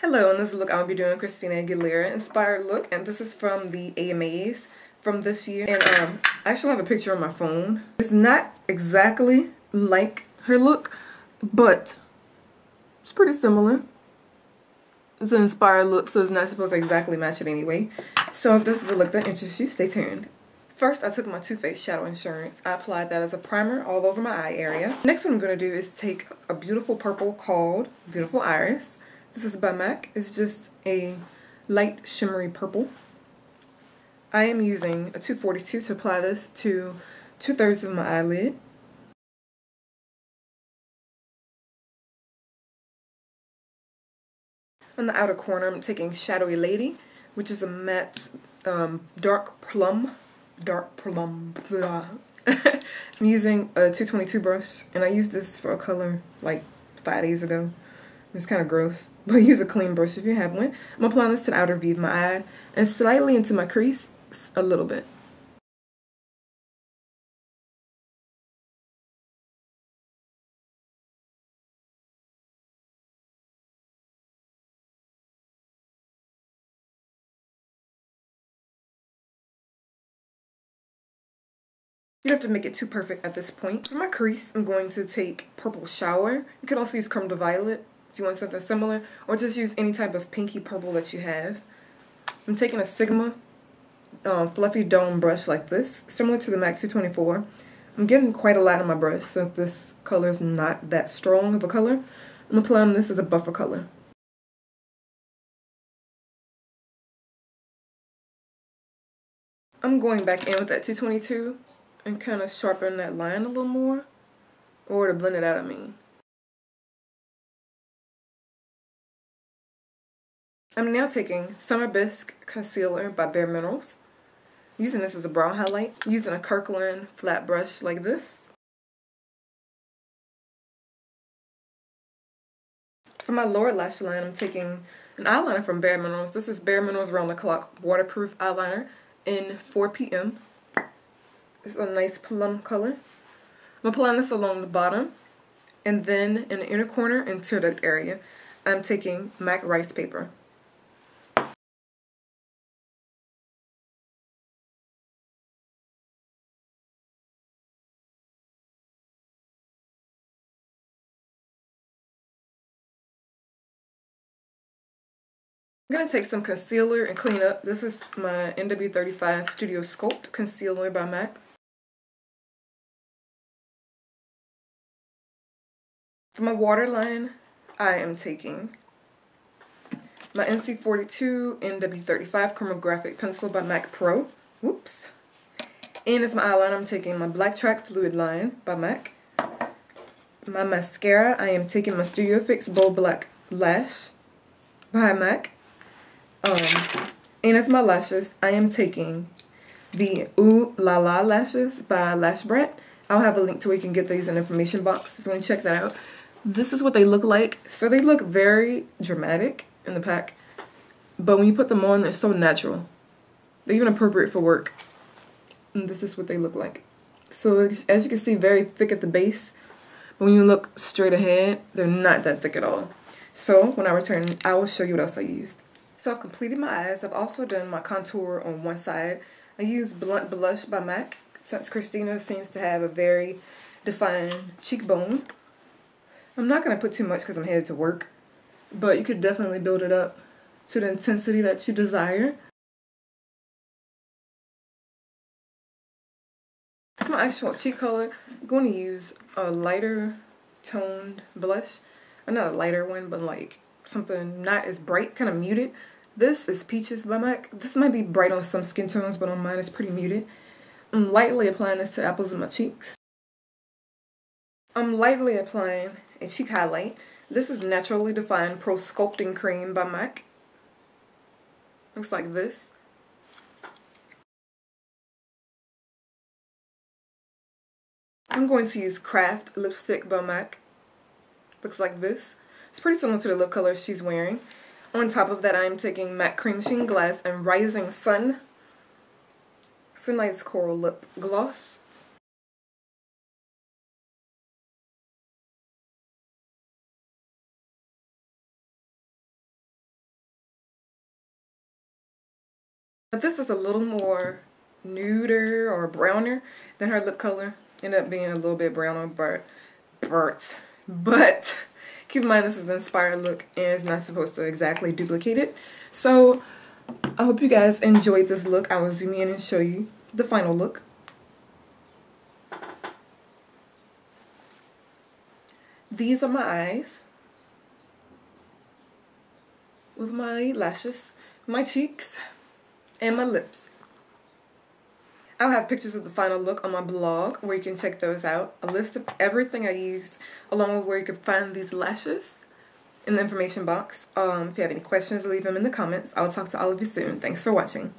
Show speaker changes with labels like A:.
A: Hello, and this is the look I'll be doing, Christina Aguilera inspired look, and this is from the AMAs from this year. And I actually have a picture on my phone. It's not exactly like her look, but it's pretty similar. It's an inspired look, so it's not supposed to exactly match it anyway. So if this is a look that interests you, stay tuned. First, I took my Too Faced Shadow Insurance. I applied that as a primer all over my eye area. Next, what I'm going to do is take a beautiful purple called Beautiful Iris. This is by MAC. It's just a light shimmery purple. I am using a 242 to apply this to 2/3 of my eyelid. On the outer corner, I'm taking Shadowy Lady, which is a matte dark plum. Blah. I'm using a 222 brush, and I used this for a color like 5 days ago. It's kind of gross, but use a clean brush if you have one. I'm applying this to the outer V of my eye and slightly into my crease a little bit. You don't have to make it too perfect at this point. For my crease, I'm going to take Purple Shower. You could also use Crème de Violet if you want something similar, or just use any type of pinky purple that you have. I'm taking a Sigma fluffy dome brush like this, similar to the MAC 224. I'm getting quite a lot on my brush since this color is not that strong of a color. I'm applying this as a buffer color. I'm going back in with that 222 and kind of sharpen that line a little more, or to blend it out, I mean. I'm now taking Summer Bisque Concealer by Bare Minerals. Using this as a brow highlight. Using a Kirkland flat brush like this. For my lower lash line, I'm taking an eyeliner from Bare Minerals. This is Bare Minerals Round the Clock Waterproof Eyeliner in 4PM. It's a nice plum color. I'm applying this along the bottom, and then in the inner corner and tear duct area, I'm taking MAC Rice Paper. I'm going to take some concealer and clean up. This is my NW35 Studio Sculpt Concealer by MAC. For my waterline, I am taking my NC42 NW35 Chromographic Pencil by MAC Pro. Whoops. And as my eyeliner, I'm taking my Black Track Fluid Line by MAC. My mascara, I am taking my Studio Fix Bold Black Lash by MAC. And as my lashes, I am taking the Ooh La La lashes by Lash Brat. I'll have a link to where you can get these in the information box if you want to check that out. This is what they look like. So they look very dramatic in the pack, but when you put them on, they're so natural. They're even appropriate for work. And this is what they look like. So as you can see, very thick at the base. But when you look straight ahead, they're not that thick at all. So when I return, I will show you what else I used. So I've completed my eyes. I've also done my contour on one side. I used Blunt Blush by MAC, since Christina seems to have a very defined cheekbone. I'm not going to put too much because I'm headed to work, but you could definitely build it up to the intensity that you desire. For my actual cheek color, I'm going to use a lighter toned blush. Or not a lighter one, but like something not as bright, kind of muted. This is Peaches by MAC. This might be bright on some skin tones, but on mine it's pretty muted. I'm lightly applying this to the apples of my cheeks. I'm lightly applying a cheek highlight. This is Naturally Defined Pro Sculpting Cream by MAC. Looks like this. I'm going to use Craft Lipstick by MAC. Looks like this. It's pretty similar to the lip color she's wearing. On top of that, I'm taking MAC Cream Sheen Glass and Rising Sun. It's a nice coral lip gloss. But this is a little more nuder or browner than her lip color. Ended up being a little bit browner, but keep in mind this is an inspired look and it's not supposed to exactly duplicate it. So I hope you guys enjoyed this look. I will zoom in and show you the final look. These are my eyes with my lashes, my cheeks, and my lips. I'll have pictures of the final look on my blog where you can check those out. A list of everything I used along with where you can find these lashes in the information box. If you have any questions, leave them in the comments. I'll talk to all of you soon. Thanks for watching.